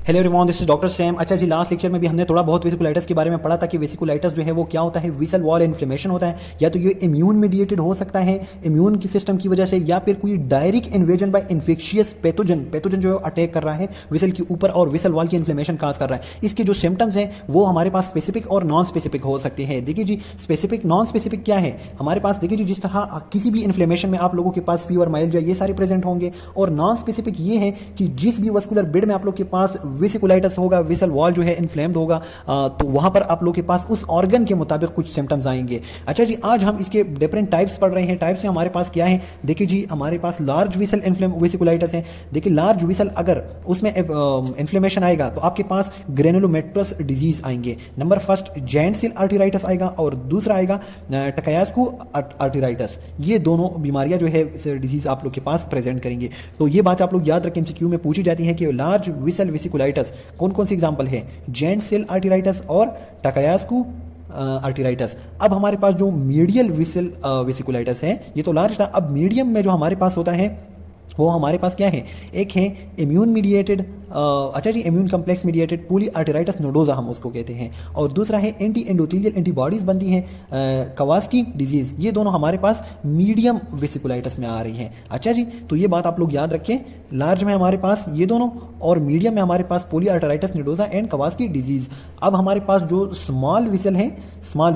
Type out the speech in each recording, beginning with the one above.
Hello everyone, this is doctor Sam. अच्छा जी, last lecture में भी हमने थोड़ा बहुत वेसिकुलाइटिस के बारे में पढ़ा था कि वेसिकुलाइटिस जो है वो क्या होता है। विसल वॉल इन्फ्लेमेशन होता है, या तो ये इम्यून मीडिएटेड हो सकता है इम्यून की सिस्टम की वजह से, या फिर कोई direct invasion by infectious pathogen जो है अटैक कर रहा है विसल के ऊपर और विसल वॉल की इन्फ्लेमेशन काज कर रहा है। इसके जो सिम्टम्स हैं वो हमारे पास स्पेसिफिक और नॉन स्पेसिफिक हो सकते हैं। देखिए जी, स्पेसिफिक नॉन स्पेसिफिक क्या है हमारे पास। देखिए जी, जिस तरह किसी भी इन्फ्लेमेशन में आप लोगों के पास फीवर, माइल्जिया ये सारे प्रेजेंट होंगे, और नॉन स्पेसिफिक ये है कि जिस भी वस्कुलर बेड में आप लोग के पास वेसिकुलाइटिस होगा, विसल वॉल जो है इन्फ्लेम्ड होगा, तो वहां पर आप लोग के पास उस ऑर्गन के मुताबिक कुछ सिम्टम्स आएंगे। अच्छा जी, आज हम इसके डिफरेंट टाइप्स पढ़ रहे हैं। टाइप्स में हमारे पास क्या है, देखिए जी, हमारे पास लार्ज विसल वेसिकुलाइटिस है। देखिए, लार्ज विसल अगर उसमें इन्फ्लेमेशन आएगा तो आपके पास ग्रेनुलोमेटस डिजीज आएंगे। Number first giant cell arteritis आएगा, और दूसरा आएगा टकायास्कू आर्टेराइटिस। ये दोनों बीमारियां जो है डिजीज आप लोग के पास प्रेजेंट करेंगे। तो ये बात आप लोग याद रखें, एमसीक्यू में पूछी जाती है कि लार्ज विसल वेसिकुलाइटिस कौन कौन सी एग्जांपल है, जॉइंट सेल आर्टेराइटिस और टकायास्कू आर्टेराइटिस। अब हमारे पास जो मीडियल विसल वेसिकुलाइटिस है ये तो लार्ज था। अब मीडियम में जो हमारे पास होता है वो हमारे पास क्या है, एक है इम्यून मीडिएटेड, अच्छा जी, immune complex mediated poly arteritis nodosa हम उसको कहते हैं, और दूसरा है एंटी एंडोथेलियल एंटीबॉडीज बनती हैं कवास्की डिजीज। ये दोनों हमारे पास मीडियम वेसिकुलाइटिस में आ रही हैं। अच्छा जी, तो ये बात आप लोग याद रखें, लार्ज में हमारे पास ये दोनों, और मीडियम में हमारे पास poly arteritis nodosa and कवास्की disease. अब हमारे पास जो स्मॉल विसल है, स्मॉल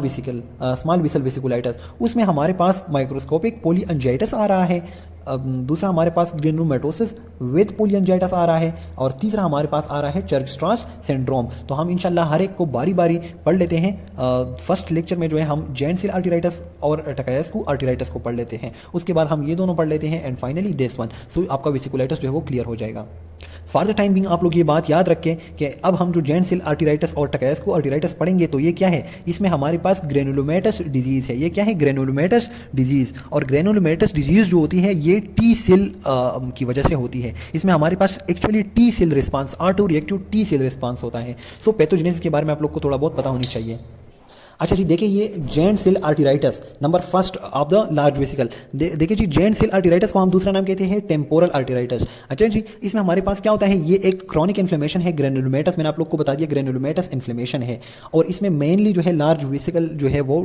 विसल वेसिकुलाइटिस, उसमें हमारे पास माइक्रोस्कोपिक पोलीएंजाइटिस आ रहा है। दूसरा हमारे पास ग्रेनुलोमेटोसिस विद पोलीएंजाइटिस आ रहा है, और तीसरा हमारे पास आ रहा है चर्क-स्ट्रॉस सिंड्रोम। तो हम इंशाल्लाह हर एक को बारी बारी पढ़ लेते हैं। फर्स्ट लेक्चर में जो है हम जॉइंट सेल आर्टेराइटिस और टकायास्कू आर्टेराइटिस को पढ़ लेते हैं, उसके बाद हम ये दोनों पढ़ लेते हैं, एंड फाइनली दिस वन। सो आपका वेसिकुलाइटिस जो है वो क्लियर हो जाएगा। फॉर द टाइम बिंग आप लोग ये बात याद रखें कि अब हम जो जॉइंट सेल आर्टेराइटिस और टकायास्कू आर्टेराइटिस पढ़ेंगे तो ये क्या है, इसमें हमारे पास ग्रेनुलोमेटस डिजीज है। ये क्या है, ग्रेनुलोमेटस डिजीज। और ग्रेनुलोमेटस डिजीज जो होती है ये टी सेल की वजह से होती है। इसमें हमारे पास actually T cell response, auto reactive T cell response होता है। सो पैथोजेनेसिस के बारे में आप लोग को थोड़ा बहुत पता होनी चाहिए। अच्छा जी, देखिए ये giant cell arteritis number first of the large vesicle. देखिए जी, जॉइंट सेल आर्टेराइटिस को हम दूसरा नाम कहते हैं टेम्पोरल आर्टेराइटिस। अच्छा जी, इसमें हमारे पास क्या होता है, ये एक क्रॉनिक इन्फ्लेमेशन है, ग्रेनुलोमेटस, मैंने आप लोग को बता दिया ग्रेनुलोमेटस इन्फ्लेमेशन है, और इसमें मेनली जो है लार्ज वेसिकल जो है वो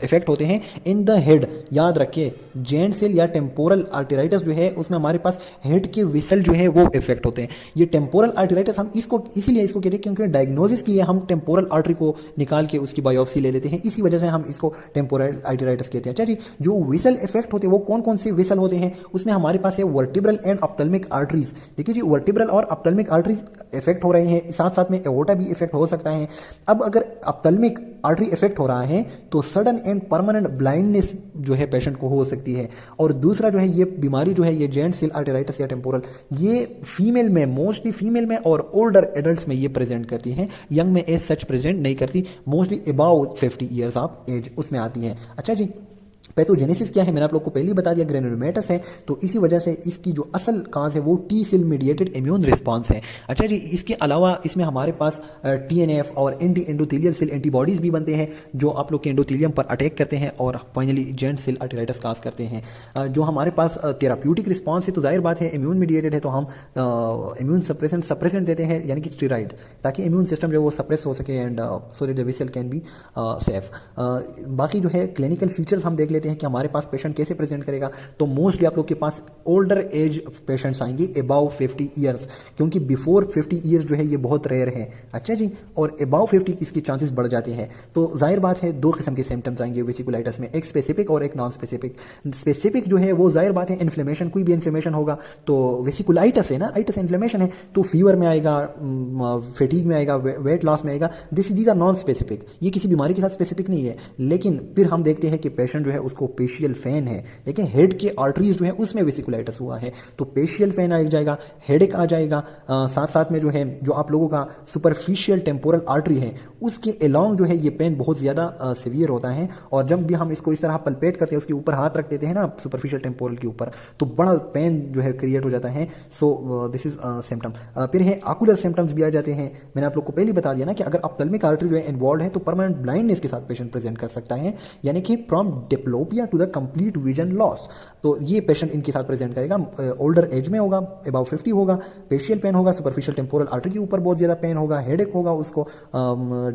इफेक्ट होते हैं इन द हेड। याद रखिए, जॉइंट सेल या टेम्पोरल आर्टेराइटिस जो है उसमें हमारे पास हेड के विसल जो है वो इफेक्ट होते हैं। ये टेम्पोरल आर्टेराइटिस हम इसको इसीलिए इसको कहते हैं क्योंकि डायग्नोसिस के लिए हम टेम्पोरल आर्टरी को निकाल के उसकी बायोप्सी ले लेते हैं, इसी वजह से हम इसको टेम्पोरल आर्टेराइटिस कहते हैं। अच्छा जी, जो विसल इफेक्ट होते हैं वो कौन कौन से विसल होते हैं, उसमें हमारे पास है वर्टिब्रल एंड ऑप्थेल्मिक आर्टरीज। देखिए जी, वर्टिब्रल और ऑप्थेल्मिक आर्टरीज इफेक्ट हो रहे हैं, साथ साथ में एओर्टा भी इफेक्ट हो सकता है। अब अगर ऑप्थेल्मिक आर्टरी इफेक्ट हो रहा है तो सडन एंड परमानेंट ब्लाइंडनेस जो है पेशेंट को हो सकती है। और दूसरा जो है ये बीमारी जो है ये जॉइंट सेल आर्टेराइटिस या टेम्पोरल, ये फीमेल में, मोस्टली फीमेल में और ओल्डर एडल्ट्स में ये प्रेजेंट करती है, यंग में एज सच प्रेजेंट नहीं करती, mostly about 50 years of age उसमें आती है। अच्छा जी, पैथोजेनेसिस क्या है, मैंने आप लोग को पहले ही बता दिया, ग्रेनुलोमेटस है, तो इसी वजह से इसकी जो असल काज है वो T cell mediated immune response है। अच्छा जी, इसके अलावा इसमें हमारे पास टीएनएफ और एंटी एंडोथेलियल सेल एंटीबॉडीज भी बनते हैं जो आप लोग के एंडोथेलियम पर अटैक करते हैं और फाइनली जॉइंट सेल आर्टेराइटिस काज करते हैं। जो हमारे पास थेराप्यूटिक रिस्पांस है तो जाहिर बात है इम्यून मीडिएटेड है, तो हम इम्यून सप्रेसेंट देते हैं, यानी कि स्टेरॉइड, ताकि इम्यून सिस्टम जो है वो सप्रेस हो सके and so that the vessel can be safe. बाकी जो है क्लिनिकल फीचर्स हम देख लेते हैं कि हमारे पास पेशेंट कैसे प्रेजेंट करेगा। तो मोस्टली आप लोग के पास ओल्डर एज पेशेंट्स आएंगे अबाउ 50 ईयर्स, क्योंकि बिफोर 50 ईयर्स जो है ये बहुत रेयर है। अच्छा जी, और अबाउ 50 इसकी चांसेस बढ़ जाते हैं। तो जाहिर बात है दो किस्म के सिम्टम्स आएंगे वेसिकुलाइटिस में, एक स्पेसिफिक और एक नॉन स्पेसिफिक। स्पेसिफिक जो है वो जाहिर बात है इन्फ्लेमेशन, कोई भी इन्फ्लेमेशन होगा तो वेसिकुलाइटिस है ना, आइटिस इन्फ्लेमेशन है तो फीवर में आएगा, फेटीग में आएगा, वेट लॉस में आएगा। दीज आर नॉन स्पेसिफिक, ये किसी बीमारी के साथ स्पेसिफिक नहीं है। लेकिन फिर हम देखते हैं कि पेशेंट जो है उसको पेशियल फैन है, देखिए हेड के आर्टरीज जो है उसमें वेसिकुलाइटिस हुआ है तो पेशियल फैन आ जाएगा, हेडेक आ जाएगा, साथ साथ में जो है जो आप लोगों का सुपरफिशियल टेम्पोरल आर्टरी है उसके अलोंग जो है ये पेन बहुत ज़्यादा सीवियर होता है, और जब भी हम इसको इस तरह पल्पेट करते हैं, उसके ऊपर हाथ रख देते हैं ना सुपरफिशियल टेम्पोरल के ऊपर, तो बड़ा पेन जो है क्रिएट हो जाता है। So this is symptom. फिर है आकुलर सिम्टम्स भी आ जाते हैं। मैंने आप लोग को पहले बता दिया ना कि अगर ऑप्थेल्मिक आर्टरी जो है इन्वॉल्व है तो परमानेंट ब्लाइंडनेस के साथ पेशेंट प्रेजेंट कर सकता है, यानी कि from diploma diplopia to the complete vision loss. तो ये पेशेंट इनके साथ प्रेजेंट करेगा, ओल्डर एज में होगा, अबाउ 50 होगा, फेशियल पेन होगा, सुपरफिशियल टेम्पोरल आर्टरी के ऊपर बहुत ज्यादा पेन होगा, हेडेक होगा, उसको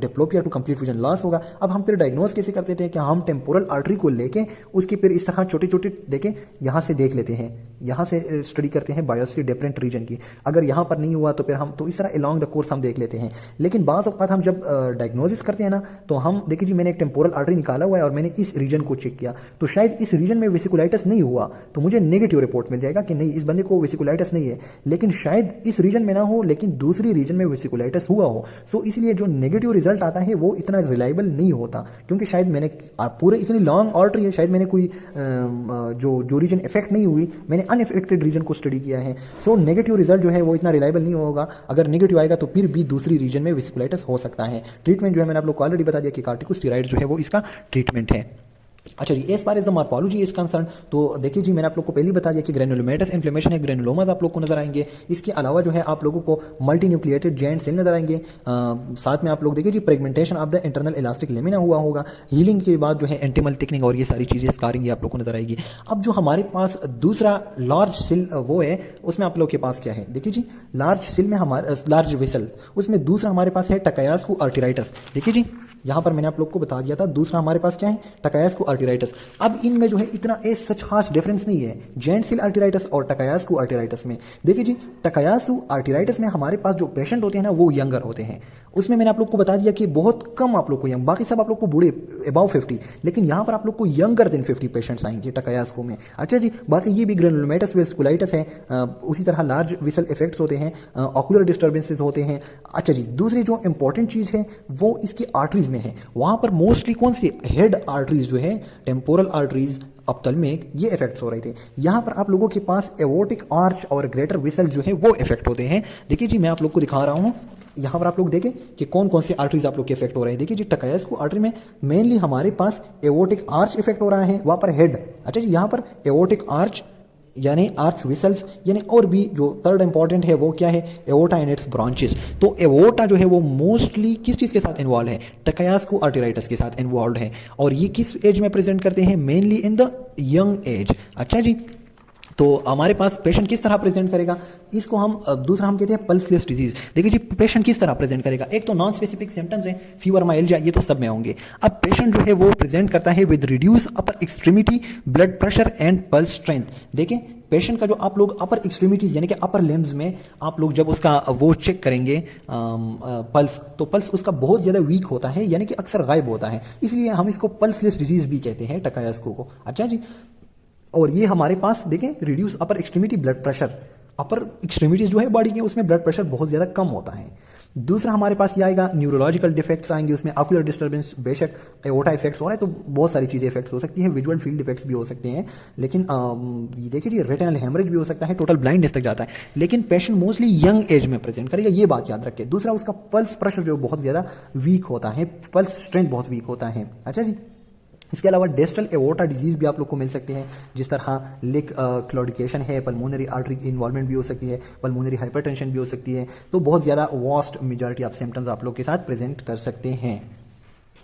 diplopia to complete vision loss होगा। अब हम फिर डायग्नोस कैसे करते थे कि हम टेम्पोरल आर्टरी को लेके उसके फिर इस तरह छोटे छोटे देखें, यहाँ से देख लेते हैं, यहाँ से स्टडी करते हैं बायोप्सी डिफरेंट रीजन की। अगर यहाँ पर नहीं हुआ तो फिर हम तो इस तरह अलोंग द कोर्स हम देख लेते हैं। लेकिन बाज़ औक़ात हम जब डायग्नोसिस करते हैं ना, तो हम देखिए जी मैंने एक टेम्पोरल आर्टरी निकाला हुआ है और मैंने इस रीजन को चेक किया, तो शायद इस रीजन में वेसिकुलाइटिस नहीं हुआ, तो मुझे नेगेटिव रिपोर्ट मिल जाएगा कि नहीं इस बंदे को वेसिकुलाइटिस नहीं है। लेकिन शायद इस रीजन में ना हो, लेकिन दूसरी रीजन में वेसिकुलाइटिस हुआ हो। सो इसलिए जो नेगेटिव रिजल्ट आता है वो इतना रिलायबल नहीं होता, क्योंकि शायद मैंने पूरे इतनी लॉन्ग आर्टरी है, शायद मैंने कोई जो रीजन इफेक्ट नहीं हुई, मैंने अनइफेक्टेड रीजन को स्टडी किया है। सो नेगेटिव रिजल्ट जो है वो इतना रिलायबल नहीं होगा। अगर नेगेटिव आएगा तो फिर भी दूसरी रीजन में वेसिकुलाइटिस हो सकता है। ट्रीटमेंट जो है मैंने आप लोग को ऑलरेडी बता दिया कि कार्टिकोस्टेरॉइड जो है वो इसका ट्रीटमेंट है। अच्छा जी, as far as the morphology is concern, तो देखिए जी मैंने आप लोग को पहले बता दिया कि ग्रेनुलोमेटस इन्फ्लेमेशन है, ग्रेनुलोमास आप लोग को नजर आएंगे। इसके अलावा जो है आप लोगों को मल्टी न्यूक्लिएटेड जॉइंट सेल नजर आएंगे। साथ में आप लोग देखिए जी fragmentation of the internal elastic lamina हुआ होगा। हीलिंग के बाद जो है एंटीमल थिकनिंग और ये सारी चीजें स्कारिंग आप लोग को नजर आएगी। अब जो हमारे पास दूसरा लार्ज सेल वो है, उसमें आप लोग के पास क्या है, देखिए जी लार्ज सेल में हमारे लार्ज वेसल, उसमें दूसरा हमारे पास है टकायास्कू आर्टेराइटिस। देखिए जी यहां पर मैंने आप लोग को बता दिया था, दूसरा हमारे पास क्या है, टकायास्कू आर्टेराइटिस। अब इनमें जो है इतना सच खास डिफरेंस नहीं है जॉइंट सेल आर्टेराइटिस और टकायास्कू आर्टेराइटिस में। देखिए जी टकायास्कू आर्टेराइटिस में हमारे पास जो पेशेंट होते हैं ना वो यंगर होते हैं। उसमें मैंने आप लोग को बता दिया कि बहुत कम आप लोग को यंग, बाकी सब आप लोग को बूढ़े अबाउ 50, लेकिन यहां पर आप लोग को यंगर देन 50 पेशेंट्स आएंगे टकायास्कू में। अच्छा जी, बाकी ये भी ग्रेनुलोमेटस वेसिकुलाइटिस है, उसी तरह लार्ज विसल इफेक्ट्स होते हैं, ऑकुलर डिस्टर्बेंसेस होते हैं। अच्छा जी, दूसरी जो इंपॉर्टेंट चीज है वो इसकी आर्टरीज में है। वहां पर मोस्टली कौन सी हेड आर्टरीज जो है, टेम्पोरल आर्टरीज, ऑप्थेल्मिक, ये इफेक्ट्स हो रहे थे। यहां पर आप लोगों के पास एवोटिक आर्च और ग्रेटर विसल जो है वो इफेक्ट होते हैं। देखिए जी मैं आप लोग को दिखा रहा हूं, यहां पर आप लोग देखें कि कौन कौन सी आर्टरीज आप लोग के इफेक्ट हो रहे हैं। देखिए जी टकायास्कू आर्टरी में मेनली हमारे पास एवोटिक आर्च इफेक्ट हो रहा है, वहां पर हेड। अच्छा जी, यहां पर एवोटिक आर्च यानी आर्च विसल्स, यानी और भी जो थर्ड इंपॉर्टेंट है वो क्या है, एवोटा एंड इट्स ब्रांचेस। तो एवोटा जो है वो मोस्टली किस चीज के साथ इन्वॉल्व है, टकायास्कू आर्टेराइटिस के साथ इन्वॉल्व है, और ये किस एज में प्रेजेंट करते हैं, mainly in the young age. अच्छा जी, तो हमारे पास पेशेंट किस तरह प्रेजेंट करेगा, इसको हम दूसरा हम कहते हैं पल्सलेस डिजीज। देखिए जी पेशेंट किस तरह प्रेजेंट करेगा, एक तो नॉन स्पेसिफिक सिम्टम्स है, फीवर, माइल्डिया, ये तो सब में होंगे। अब पेशेंट जो है वो प्रेजेंट करता है with reduce upper extremity, blood pressure and pulse strength. देखिए पेशेंट का जो आप लोग अपर एक्सट्रीमिटीज यानी कि अपर लिम्स में आप लोग जब उसका वो चेक करेंगे पल्स, तो पल्स उसका बहुत ज्यादा वीक होता है, यानी कि अक्सर गायब होता है, इसलिए हम इसको पल्सलेस डिजीज भी कहते हैं टकायास्कू को। अच्छा जी, और ये हमारे पास देखें रिड्यूस अपर एक्सट्रीमिटी ब्लड प्रेशर, अपर एक्सट्रीमिटीज जो है बॉडी के उसमें ब्लड प्रेशर बहुत ज्यादा कम होता है। दूसरा हमारे पास ये आएगा न्यूरोलॉजिकल डिफेक्ट्स आएंगे, उसमें ऑकुलर डिस्टर्बेंस, बेशक एओर्टा इफेक्ट्स हो रहा है तो बहुत सारी चीजें इफेक्ट्स हो सकती हैं, विजुअल फील्ड इफेक्ट्स भी हो सकते हैं, लेकिन ये देखिए जी रेटिनल हेमरेज भी हो सकता है, टोटल ब्लाइंडनेस तक जाता है। लेकिन पेशेंट मोस्टली यंग एज में प्रेजेंट करेगा, ये बात याद रखें। दूसरा उसका पल्स प्रेशर जो बहुत ज्यादा वीक होता है, पल्स स्ट्रेंथ बहुत वीक होता है। अच्छा जी, इसके अलावा डेस्टल एवोर्टा डिजीज भी आप लोग को मिल सकते हैं, जिस तरह लिक क्लॉडिकेशन है, पल्मोनरी आर्टरी इन्वॉल्वमेंट भी हो सकती है, पल्मोनरी हाइपरटेंशन भी हो सकती है। तो बहुत ज़्यादा वास्ट मेजॉरिटी ऑफ सिम्टम्स आप लोग के साथ प्रेजेंट कर सकते हैं।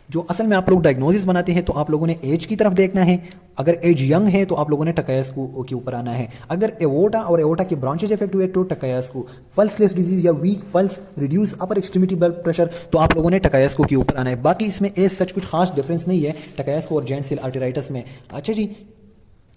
जो असल में आप लोग डायग्नोसिस बनाते हैं तो आप लोगों ने एज की तरफ देखना है। अगर एज यंग है तो आप लोगों ने टकायास्कू के ऊपर आना है। अगर एवोटा और एवोटा के ब्रांचेस इफेक्ट हुए तो टकायास्कू, पल्सलेस डिजीज या वीक पल्स, रिड्यूस अपर एक्सट्रीमिटी ब्लड प्रेशर, तो आप लोगों ने टकायास्कू के ऊपर आना है। बाकी इसमें एज सच कुछ खास डिफरेंस नहीं है टकायास्कू और जॉइंट सेल आर्टेराइटिस में। अच्छा जी,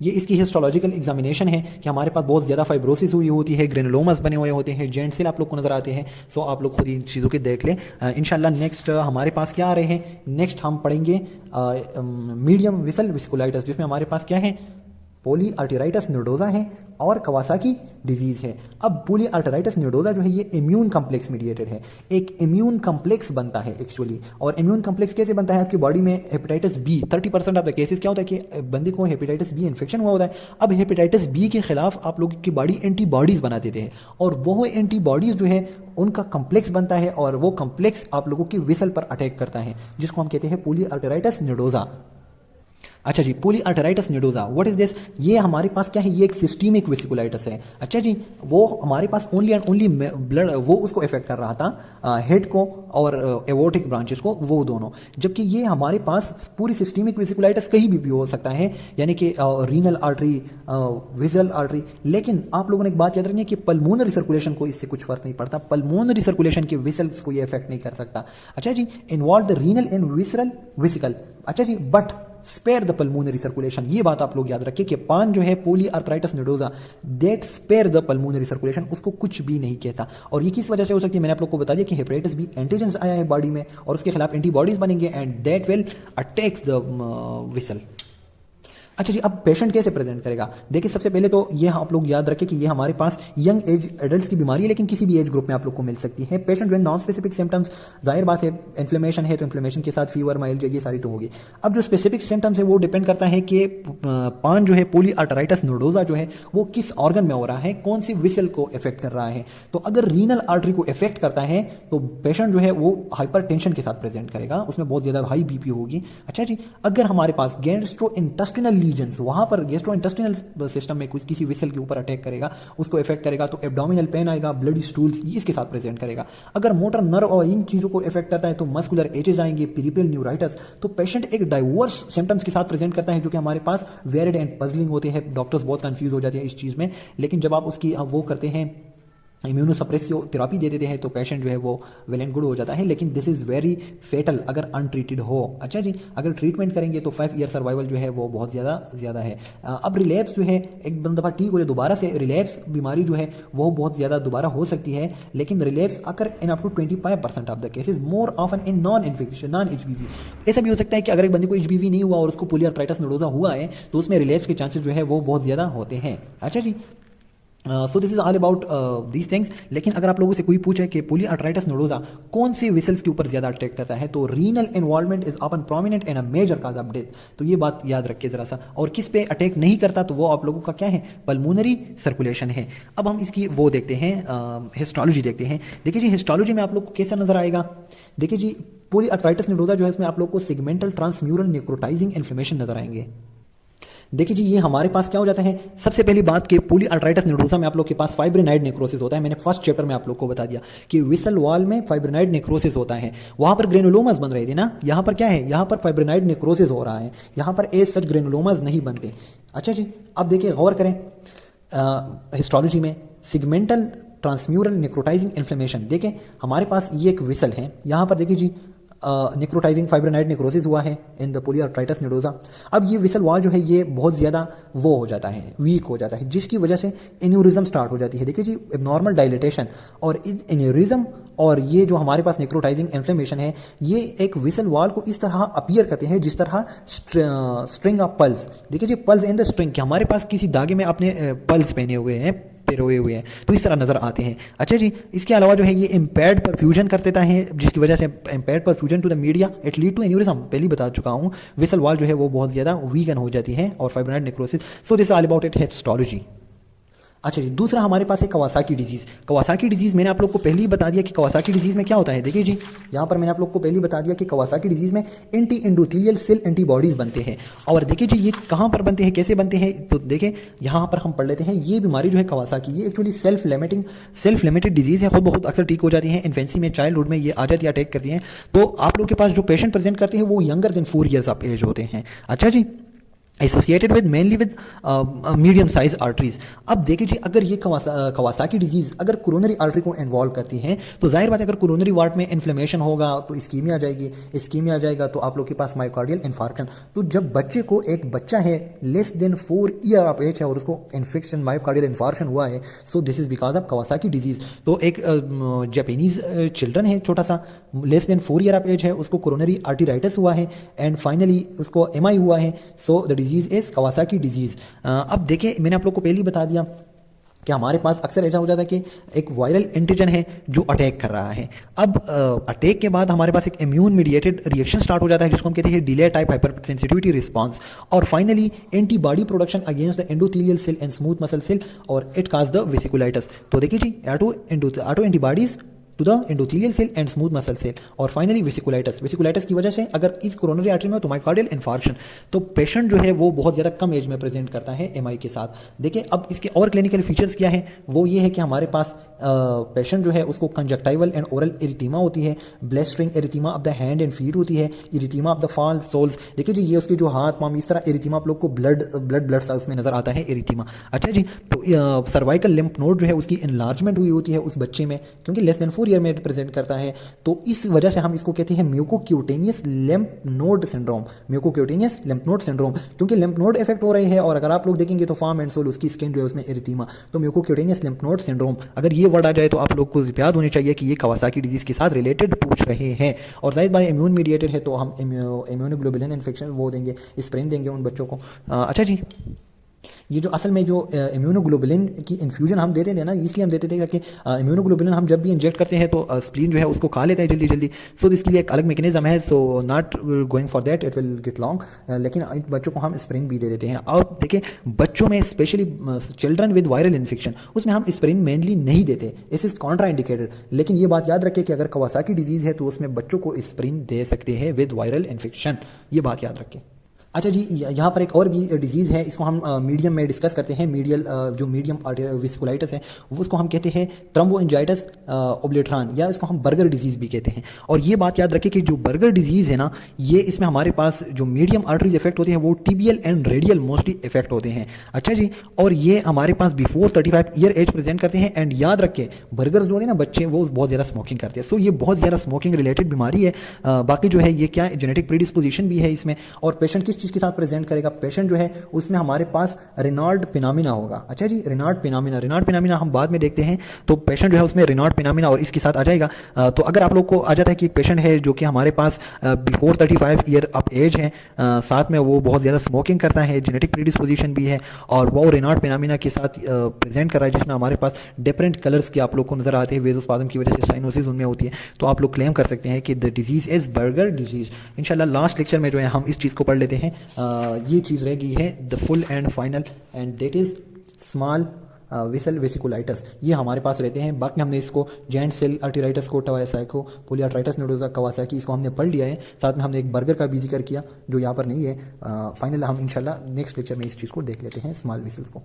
ये इसकी हिस्टोलॉजिकल एग्जामिनेशन है कि हमारे पास बहुत ज़्यादा फाइब्रोसिस हुई होती है, ग्रेनुलोमास बने हुए होते हैं, जॉइंट सेल आप लोग को नजर आते हैं। सो आप लोग खुद इन चीज़ों के देख लें। इंशाल्लाह नेक्स्ट हमारे पास क्या आ रहे हैं, नेक्स्ट हम पढ़ेंगे मीडियम विसल विस्कुलाइटिस, जिसमें हमारे पास क्या है, पोली आर्टेराइटिस नोडोजा है और कवासाकी डिजीज है। अब पोली आर्टेराइटिस नोडोजा जो है ये इम्यून कम्प्लेक्स मीडिएटेड है, एक इम्यून कम्प्लेक्स बनता है एक्चुअली। और इम्यून कम्प्लेक्स कैसे बनता है, आपकी बॉडी में hepatitis B 30% of the cases क्या होता है कि बंदे को हेपेटाइटिस बी इन्फेक्शन हुआ होता है। अब हेपेटाइटिस बी के खिलाफ आप लोगों की बॉडी एंटीबॉडीज बना देते हैं, और वो एंटीबॉडीज जो है उनका कम्प्लेक्स बनता है, और वो कम्प्लेक्स आप लोगों की विसल पर अटैक करता है, जिसको हम कहते हैं पोली आर्टेराइटिस नोडोजा। अच्छा जी, polyarthritis nodosa, what is this? ये हमारे पास क्या है, ये एक सिस्टेमिक वेसिकुलाइटिस है। अच्छा जी, वो हमारे पास ओनली एंड ओनली ब्लड वो उसको इफेक्ट कर रहा था, हेड को और एवोटिक ब्रांचेस को, वो दोनों। जबकि ये हमारे पास पूरी सिस्टेमिक वेसिकुलाइटिस कहीं भी हो सकता है, यानी कि रीनल आर्टरी, विजल आर्टरी। लेकिन आप लोगों ने एक बात याद रखनी है कि पल्मोनरी सर्कुलेशन को इससे कुछ फर्क नहीं पड़ता, पल्मोनरी सर्कुलेशन के विसल्स को ये इफेक्ट नहीं कर सकता। अच्छा जी, involve the renal and visceral vesicle. अच्छा जी, but spare the pulmonary circulation. ये बात आप लोग याद रखिए कि पान जो है polyarteritis nodosa, that spare the pulmonary circulation, उसको कुछ भी नहीं कहता। और ये किस वजह से हो सकती है, मैंने आप लोग को बता दिया कि हेपेटाइटिस बी एंटीजेंस आया है बॉडी में और उसके खिलाफ एंटीबॉडीज बनेंगे and that will attack the whistle. अच्छा जी, अब पेशेंट कैसे प्रेजेंट करेगा? देखिए, सबसे पहले तो ये आप लोग याद रखें कि ये हमारे पास यंग एज एडल्ट्स की बीमारी है, लेकिन किसी भी एज ग्रुप में आप लोग को मिल सकती है। पेशेंट जो है नॉन स्पेसिफिक सिम्टम्स, जाहिर बात है इन्फ्लेमेशन है तो इन्फ्लेमेशन के साथ फीवर, माइल्ड, ये सारी तो होगी। अब जो स्पेसिफिक सिम्टम्स है वो डिपेंड करता है कि पान जो है पॉलीआर्थराइटिस नोडोसा जो है वो किस ऑर्गन में हो रहा है, कौन सी विसल को इफेक्ट कर रहा है। तो अगर रीनल आर्टरी को इफेक्ट करता है तो पेशेंट जो है वो हाइपर टेंशन के साथ प्रेजेंट करेगा, उसमें बहुत ज्यादा हाई बीपी होगी। अच्छा जी, अगर हमारे पास गैस्ट्रोइंटेस्टिनल लीजन्स, वहां पर गैस्ट्रोइंटेस्टिनल सिस्टम में कुछ किसी विसल के ऊपर अटैक करेगा, उसको इफेक्ट करेगा, तो एब्डोमिनल पेन आएगा, ब्लडी स्टूल्स, इसके साथ प्रेजेंट करेगा। अगर मोटर नर्व और इन चीजों को इफेक्ट करता है तो मस्कुलर एचेज आएंगे, पेरिफेरल न्यूराइटिस। तो पेशेंट एक डाइवर्स सिम्टम्स के साथ प्रेजेंट करता है जो कि हमारे पास वेरिड एंड पजलिंग होते हैं। डॉक्टर्स बहुत कंफ्यूज हो जाते हैं इस चीज में, लेकिन जब आप उसकी वो करते हैं इम्यूनोसप्रेसिव थेरेपी दे देते हैं तो पेशेंट जो है वो वेल एंड गुड हो जाता है। लेकिन दिस इज़ वेरी फेटल अगर अनट्रीटेड हो। अच्छा जी, अगर ट्रीटमेंट करेंगे तो 5 ईयर सर्वाइवल जो है वो बहुत ज़्यादा है। अब रिलैप्स जो है एक दफ़ा ठीक हो जाए, दोबारा से रिलैप्स बीमारी जो है वो बहुत ज़्यादा दोबारा हो सकती है, लेकिन रिलैप्स अगर in up to 25% of the cases, more often in non infection, non HBV। ऐसा भी हो सकता है कि अगर एक बंदे को HBV नहीं हुआ और उसको पॉलीआर्थराइटिस नोडोसा हुआ है तो उसमें रिलैप्स के चांसेस जो है वो बहुत ज़्यादा होते हैं। अच्छा जी, so this is all about these things. लेकिन अगर आप लोगों से कोई पूछे कि पॉलीआर्थराइटिस नोडोसा कौन सी विसल्स के ऊपर ज्यादा अटैक करता है, तो renal involvement is often prominent and a major cause of death. तो ये बात याद रखिए जरा सा। और किस पे अटैक नहीं करता, तो वो आप लोगों का क्या है, पल्मोनरी सर्कुलेशन है। अब हम इसकी वो देखते हैं, हिस्टोलॉजी देखते हैं। देखिए जी, हिस्टोलॉजी में आप लोग को कैसा नजर आएगा? देखिए जी, पॉलीआर्थराइटिस नोडोसा जो है इसमें आप लोग को सेगमेंटल ट्रांसम्यूरल नेक्रोटाइजिंग इन्फ्लेमेशन नजर आएंगे। देखिए जी, ये हमारे पास क्या हो जाता है, सबसे पहली बात कि पॉलीआर्थराइटिस नोडोसा में आप लोग के पास फाइब्रिनाइड नेक्रोसिस होता है। मैंने फर्स्ट चैप्टर में आप लोग को बता दिया कि विसल वॉल में फाइब्रिनाइड नेक्रोसिस होता है। वहां पर ग्रेनुलोमास बन रहे थे ना, यहां पर क्या है, यहां पर फाइब्रिनाइड नेक्रोसिस हो रहा है, यहां पर एज सच ग्रेनुलोमास नहीं बनते। अच्छा जी, अब देखिए गौर करें, हिस्टोलॉजी में सिगमेंटल ट्रांसम्यूरल नेक्रोटाइजिंग इन्फ्लेमेशन, देखें हमारे पास ये एक विसल है, यहां पर देखिए जी नेक्रोटाइजिंग फाइब्रिनाइड नेक्रोसिस हुआ है इन द पॉलीआर्थराइटिस नोडोसा। अब ये विसल वॉल जो है ये बहुत ज़्यादा वो हो जाता है, वीक हो जाता है, जिसकी वजह से एन्यूरिज्म स्टार्ट हो जाती है। देखिए जी, एबनॉर्मल डायलिटेशन और एन्यूरिज्म और ये जो हमारे पास नेक्रोटाइजिंग इन्फ्लेमेशन है, ये एक विसल वॉल को इस तरह अपीयर करते हैं जिस तरह स्ट्रिंग ऑफ पल्स। देखिए जी, पल्स इन द स्ट्रिंग, कि हमारे पास किसी धागे में अपने पल्स पहने हुए हैं, पिरोए हुए हैं, तो इस तरह नजर आते हैं। अच्छा जी, इसके अलावा जो है ये इम्पेयर्ड परफ्यूजन कर देता है, जिसकी वजह से impaired perfusion to the media it lead to aneurysm. पहले बता चुका हूं, विसल वॉल जो है वो बहुत ज्यादा वीकन हो जाती है और fibrinoid necrosis. So this all about it histology. अच्छा जी, दूसरा हमारे पास है कवासाकी डिजीज। कवासाकी डिजीज मैंने आप लोग को पहले ही बता दिया कि कवासाकी डिजीज में क्या होता है। देखिए जी, यहाँ पर मैंने आप लोग को पहले ही बता दिया कि कवासाकी डिजीज में एंटी एंडोथेलियल सेल एंटीबॉडीज बनते हैं। और देखिए जी, ये कहाँ पर बनते हैं, कैसे बनते हैं, तो देखिए यहाँ पर हम पढ़ लेते हैं। ये बीमारी जो है कवासाकी, ये एक्चुअली सेल्फ लिमिटेड डिजीज है, खुद बहुत अक्सर ठीक हो जाती है। इन्फेंसी में, चाइल्डहुड में ये आ जाती है, अटैक करती है। तो आप लोग के पास जो पेशेंट प्रेजेंट करते हैं वो younger than 4 years of age होते हैं। अच्छा जी, associated with mainly with medium size arteries. अब देखिए जी, अगर ये कवासाकी डिजीज अगर कोरोनरी आर्टरी को इन्वॉल्व करती है तो जाहिर बात है अगर कोरोनरी वार्ड में इन्फ्लेमेशन होगा तो इस्कीमिया आ जाएगी, इस्कीमिया आ जाएगा तो आप लोग के पास मायोकार्डियल इन्फार्क्शन। तो जब बच्चे को, एक बच्चा है less than 4 year of age है और उसको इन्फेक्शन मायोकार्डियल इन्फार्क्शन हुआ है, so this is because of Kawasaki disease. तो एक जापानीज चिल्ड्रन है छोटा सा, less than 4 year of age है, उसको कोरोनरी आर्टराइटिस हुआ है एंड फाइनली उसको MI हुआ है। So the disease is Kawasaki disease. अब देखिए, मैंने आप लोग को पहले ही बता दिया कि हमारे पास अक्सर ऐसा हो जाता है कि एक वायरल एंटीजन है जो अटैक कर रहा है। अब अटैक के बाद हमारे पास एक इम्यून मीडिएटेड रिएक्शन स्टार्ट हो जाता है जिसको हम कहते हैं delay type hyper sensitivity response, और finally antibody production against the endothelial cell and smooth muscle cell और इट काज द वेसिकुलाइटिस। तो देखिए जी, auto antibodies to the endothelial cell and smooth muscle cell. और फाइनली वेसिकुलाइटिस, वेसिकुलाइटिस की वजह से अगर इस कोरोनरी आर्टरी में हो तो माइकार्डियल इन्फार्क्शन। तो पेशेंट जो है वो बहुत ज़्यादा कम एज में प्रेजेंट करता है एमआई के साथ। देखिए अब इसके और क्लिनिकल फीचर्स क्या है, वो ये है कि हमारे पास पेशेंट जो है उसको कंजक्टाइवल एंड ओरल इरिथीमा होती है, blistering erythema of the hand and feet होती है, erythema of the fall soles. देखिए जी ये उसके जो हाथ पाम इस तरह इरिथीमा आप लोग को ब्लड सा उसमें नजर आता है इरिथीमा। अच्छा जी, तो सर्वाइकल लिम्फ नोड जो है उसकी इनलार्जमेंट हुई होती है उस बच्चे में, क्योंकि लेस देन 4 ईयर में प्रेजेंट करता है। तो इस वजह से हम इसको कहते हैं mucocutaneous lymph node syndrome, mucocutaneous lymph node syndrome, क्योंकि लिम्फ नोड इफेक्ट हो रहे हैं। और अगर आप लोग देखेंगे तो फार्म एंड सोल उसकी स्किन जो है उसमें इरिथीमा, तो म्यूकोक्यूटेनियस लिम्फ नोड सिंड्रोम अगर ये वर्ड आ जाए तो आप लोग को याद होनी चाहिए कि ये कवासाकी डिजीज के साथ रिलेटेड पूछ रहे हैं। और जाहिर बात इम्यून मीडिएटेड है तो हम इम्यूनोग्लोबुलिन इन्फेक्शन वो देंगे, स्प्रेन देंगे उन बच्चों को। अच्छा जी, ये जो असल में जो इम्यूनोग्लोबुलिन की इन्फ्यूजन हम देते थे ना, इसलिए हम देते थे कि इम्यूनोग्लोबुलिन हम जब भी इंजेक्ट करते हैं तो स्प्लीन जो है उसको खा लेता है जल्दी जल्दी। सो इसके लिए एक अलग मैकेनिज्म है, so not going for that, it will get long. लेकिन बच्चों को हम स्प्रिन भी दे देते हैं। और देखिए बच्चों में specially children with viral infection उसमें हम स्प्रिन मेनली नहीं देते, इस इज कॉन्ट्रा इंडिकेटेड। लेकिन ये बात याद रखें कि अगर कवासाकी डिजीज है तो उसमें बच्चों को स्प्रिन दे सकते हैं विद वायरल इन्फेक्शन, ये बात याद रखें। अच्छा जी, यहाँ पर एक और भी डिजीज़ है, इसको हम मीडियम में डिस्कस करते हैं। मीडियल जो मीडियम वेसिकुलाइटिस है वो उसको हम कहते हैं थ्रोम्बोएंजाइटिस ओब्लिटरान, या इसको हम बर्गर डिजीज़ भी कहते हैं। और ये बात याद रखें कि जो बर्गर डिजीज़ है ना, ये इसमें हमारे पास जो मीडियम आर्टरीज इफेक्ट होते हैं वो tibial and radial mostly effect होते हैं। अच्छा जी, और ये हमारे पास बिफोर 35 ईयर एज प्रेजेंट करते हैं। एंड याद रखें बर्गर्स जो होते हैं ना बच्चे, वो बहुत ज़्यादा स्मोकिंग करते हैं। सो ये बहुत ज़्यादा स्मोकिंग रिलेटेड बीमारी है। बाकी जो है ये क्या जेनेटिक प्रीडिस्पोजिशन भी है इसमें। और पेशेंट किस चीज़ के साथ प्रेजेंट करेगा, पेशेंट जो है उसमें हमारे पास रेनॉल्ड फिनोमिना होगा। अच्छा जी, रेनॉल्ड फिनोमिना हम बाद में देखते हैं। तो पेशेंट जो है उसमें रेनॉल्ड फिनोमिना और इसके साथ आ जाएगा। तो अगर आप लोग को आ जाता है कि एक पेशेंट है जो कि हमारे पास बिफोर 35 ईयर ऑफ एज है, साथ में वो बहुत ज़्यादा स्मोकिंग करता है, जेनेटिक प्रीडिस्पोजिशन भी है, और वो रेनॉल्ड फिनोमिना के साथ प्रेजेंट कर रहा है, जिसमें हमारे पास डिफरेंट कलर्स के आप लोग को नजर आते हैं, वेजोस्पाज्म की वजह से साइनोसिस उनमें होती है। तो आप लोग क्लेम कर सकते हैं कि the disease is burger disease. इंशाल्लाह लास्ट लेक्चर में जो है हम इस चीज़ को पढ़ लेते हैं। ये चीज़ रह गई है the full and final, and that is small vessel vasculitis. ये हमारे पास रहते हैं। बाकी हमने इसको जॉइंट सेल आर्टेराइटिस को, कवासाकी पोलियार्ट्राइटिस नोडोसा कवासाकी, इसको हमने पढ़ लिया है। साथ में हमने एक बर्गर का भी जिक्र किया जो यहाँ पर नहीं है। फाइनल हम इंशाल्लाह नेक्स्ट लेक्चर में इस चीज़ को देख लेते हैं, स्मॉल विसल्स को।